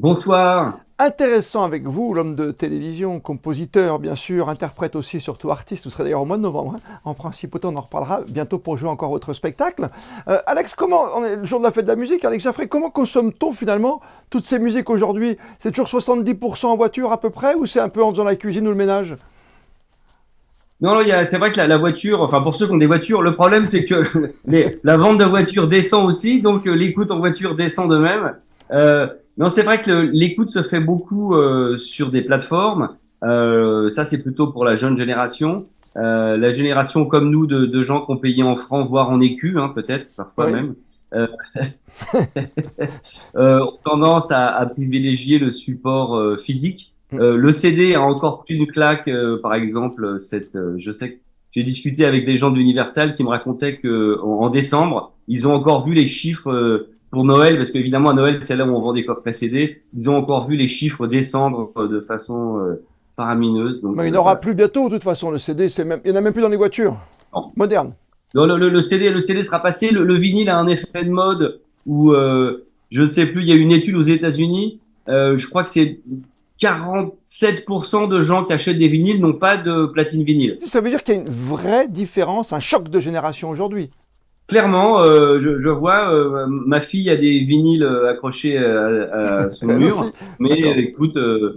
Bonsoir. Intéressant avec vous, l'homme de télévision, compositeur bien sûr, interprète aussi, surtout artiste. Vous serez d'ailleurs au mois de novembre, hein. En principauté, on en reparlera bientôt pour jouer encore votre spectacle. Alex, on est le jour de la fête de la musique, Alex Jaffray, comment consomme-t-on finalement toutes ces musiques aujourd'hui? C'est toujours 70% en voiture à peu près, ou c'est un peu en faisant la cuisine ou le ménage? Non, c'est vrai que la voiture, enfin pour ceux qui ont des voitures, le problème c'est que la vente de voitures descend aussi, donc l'écoute en voiture descend de même. Non, c'est vrai que l'écoute se fait beaucoup sur des plateformes. Ça, c'est plutôt pour la jeune génération. La génération comme nous de gens qui ont payé en francs, voire en écus, hein, peut-être, parfois Oui. même. Euh, ont tendance à privilégier le support physique. Le CD a encore pris une claque, par exemple, je sais que j'ai discuté avec des gens d'Universal qui me racontaient que en décembre, ils ont encore vu les chiffres pour Noël, parce qu'évidemment à Noël, c'est là où on vend des coffrets CD. Ils ont encore vu les chiffres descendre de façon faramineuse. Donc Mais il n'y en aura voilà. plus bientôt, de toute façon, le CD, il n'y en a même plus dans les voitures Non. modernes. Le CD sera passé. Le vinyle a un effet de mode où je ne sais plus. Il y a une étude aux États-Unis. Je crois que c'est 47% de gens qui achètent des vinyles n'ont pas de platine vinyle. Ça veut dire qu'il y a une vraie différence, un choc de génération aujourd'hui. Clairement, je vois, ma fille a des vinyles accrochés à son Elle aussi, mur, mais d'accord.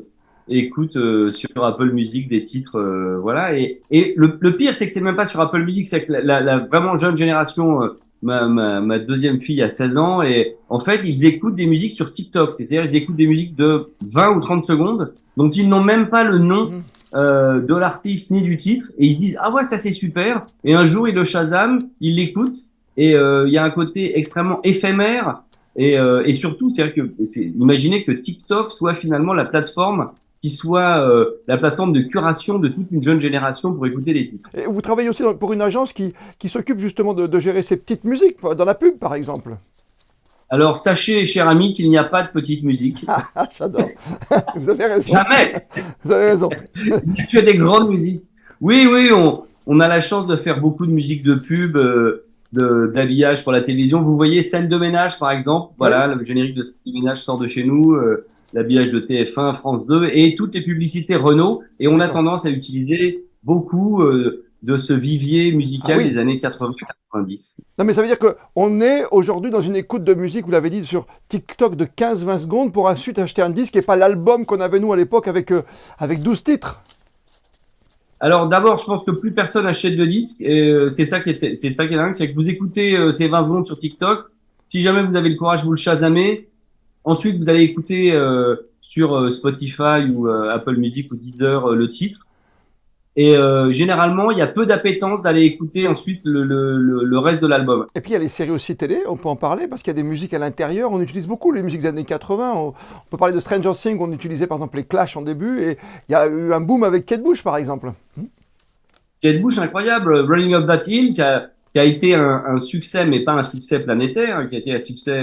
écoute sur Apple Music des titres, voilà. Et le pire, c'est que c'est même pas sur Apple Music, c'est que la vraiment jeune génération, ma deuxième fille a 16 ans, et en fait, ils écoutent des musiques sur TikTok, c'est-à-dire ils écoutent des musiques de 20 ou 30 secondes, donc ils n'ont même pas le nom Mhm. de l'artiste ni du titre, et ils se disent ah ouais ça c'est super, et un jour ils le Shazam, ils l'écoutent. Et il y a un côté extrêmement éphémère et surtout, imaginez que TikTok soit finalement la plateforme qui soit la plateforme de curation de toute une jeune génération pour écouter des titres. Et vous travaillez aussi pour une agence qui s'occupe justement de gérer ces petites musiques, dans la pub par exemple. Alors sachez, cher ami, qu'il n'y a pas de petite musique. Ah, j'adore. Vous avez raison. Jamais. Vous avez raison. Il n'y a que des grandes musiques. Oui, oui, on a la chance de faire beaucoup de musique de pub, d'habillage pour la télévision. Vous voyez Scène de ménage, par exemple. Oui. Voilà, le générique de Scène de ménage sort de chez nous. L'habillage de TF1, France 2 et toutes les publicités Renault. Et on a D'accord. tendance à utiliser beaucoup de ce vivier Ah musical oui. des années 80-90. Non mais ça veut dire qu'on est aujourd'hui dans une écoute de musique, vous l'avez dit, sur TikTok de 15-20 secondes pour ensuite acheter un disque et pas l'album qu'on avait nous à l'époque avec 12 titres. Alors d'abord, je pense que plus personne achète de disques. Et c'est ça qui est dingue, c'est que vous écoutez ces 20 secondes sur TikTok. Si jamais vous avez le courage, vous le chasamez. Ensuite, vous allez écouter sur Spotify ou Apple Music ou Deezer le titre. Et généralement, il y a peu d'appétence d'aller écouter ensuite le reste de l'album. Et puis il y a les séries aussi télé, on peut en parler parce qu'il y a des musiques à l'intérieur. On utilise beaucoup les musiques des années 80. On peut parler de Stranger Things, on utilisait par exemple les Clash en début. Et il y a eu un boom avec Kate Bush par exemple. Kate Bush, incroyable, Running Up That Hill, qui a été un succès, mais pas un succès planétaire, hein, qui a été un succès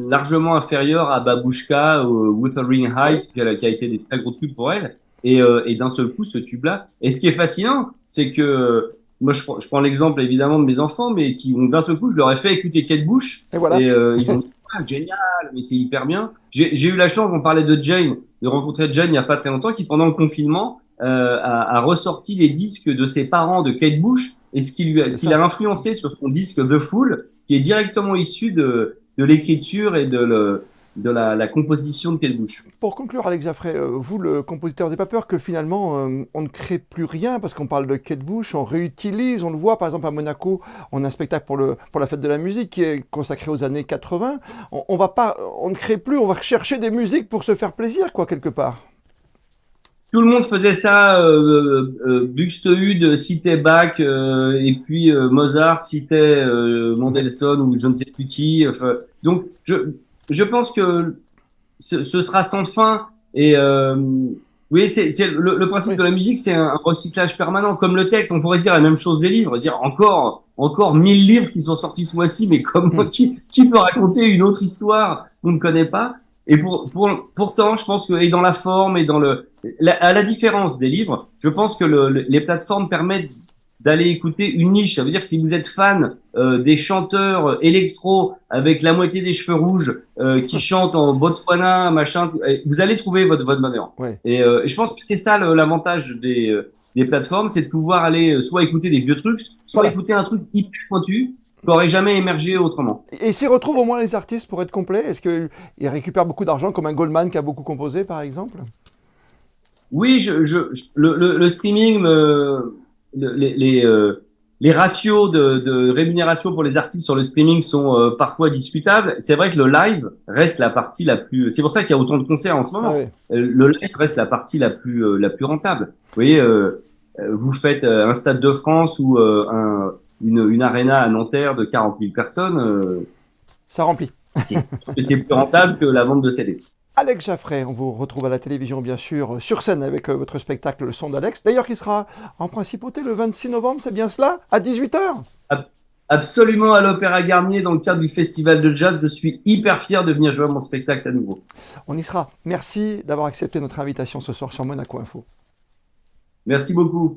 largement inférieur à Babushka ou Wuthering Oui, Heights, qui a été des très gros tubes pour elle. Et d'un seul coup, ce tube-là. Et ce qui est fascinant, c'est que moi, je prends l'exemple évidemment de mes enfants, mais qui ont d'un seul coup, je leur ai fait écouter Kate Bush, et voilà. et ils ont dit ah, génial, mais c'est hyper bien. J'ai eu la chance, on parlait de Jane, de rencontrer Jane il n'y a pas très longtemps, qui pendant le confinement a ressorti les disques de ses parents de Kate Bush et C'est ce qui l'a ça. influencé sur son disque The Fool, qui est directement issu de l'écriture et la composition de Kate Bush. Pour conclure, Alex Jaffray, vous, le compositeur, vous n'avez pas peur que finalement on ne crée plus rien parce qu'on parle de Kate Bush, on réutilise, on le voit par exemple à Monaco, on a un spectacle pour la fête de la musique qui est consacré aux années 80. On va pas, on ne crée plus, on va chercher des musiques pour se faire plaisir, quoi, quelque part. Tout le monde faisait ça. Buxtehude citait Bach et puis Mozart citait Ouais. Mendelssohn ou je ne sais plus qui. Enfin, donc je pense que ce sera sans fin. Et oui, c'est le principe Oui, de la musique, c'est un recyclage permanent, comme le texte. On pourrait se dire la même chose des livres, dire encore 1000 livres qui sont sortis ce mois-ci, mais comment hmm. qui peut raconter une autre histoire qu'on ne connaît pas? Et pourtant, je pense que et dans la forme et à la différence des livres, je pense que les plateformes permettent d'aller écouter une niche. Ça veut dire que si vous êtes fan des chanteurs électro avec la moitié des cheveux rouges qui chantent en Botswana, machin, vous allez trouver votre bonheur. Ouais. Et je pense que c'est ça l'avantage des plateformes, c'est de pouvoir aller soit écouter des vieux trucs, soit Voilà. écouter un truc hyper pointu qui n'aurait jamais émergé autrement. Et s'y retrouvent au moins les artistes pour être complets? Est-ce qu'ils récupèrent beaucoup d'argent, comme un Goldman qui a beaucoup composé, par exemple? Oui, le streaming, les ratios de rémunération pour les artistes sur le streaming sont parfois discutables. C'est vrai que le live reste la partie la plus. C'est pour ça qu'il y a autant de concerts en ce Ah moment. ouais. Le live reste la partie la plus rentable. Vous voyez, vous faites un Stade de France ou une arena à Nanterre de 40 000 personnes, Ça remplit. c'est plus rentable que la vente de CD. Alex Jaffray, on vous retrouve à la télévision, bien sûr, sur scène avec votre spectacle Le Son d'Alex. D'ailleurs, qui sera en principauté le 26 novembre, c'est bien cela? À 18h? Absolument à l'Opéra Garnier dans le cadre du Festival de Jazz. Je suis hyper fier de venir jouer mon spectacle à nouveau. On y sera. Merci d'avoir accepté notre invitation ce soir sur Monaco Info. Merci beaucoup.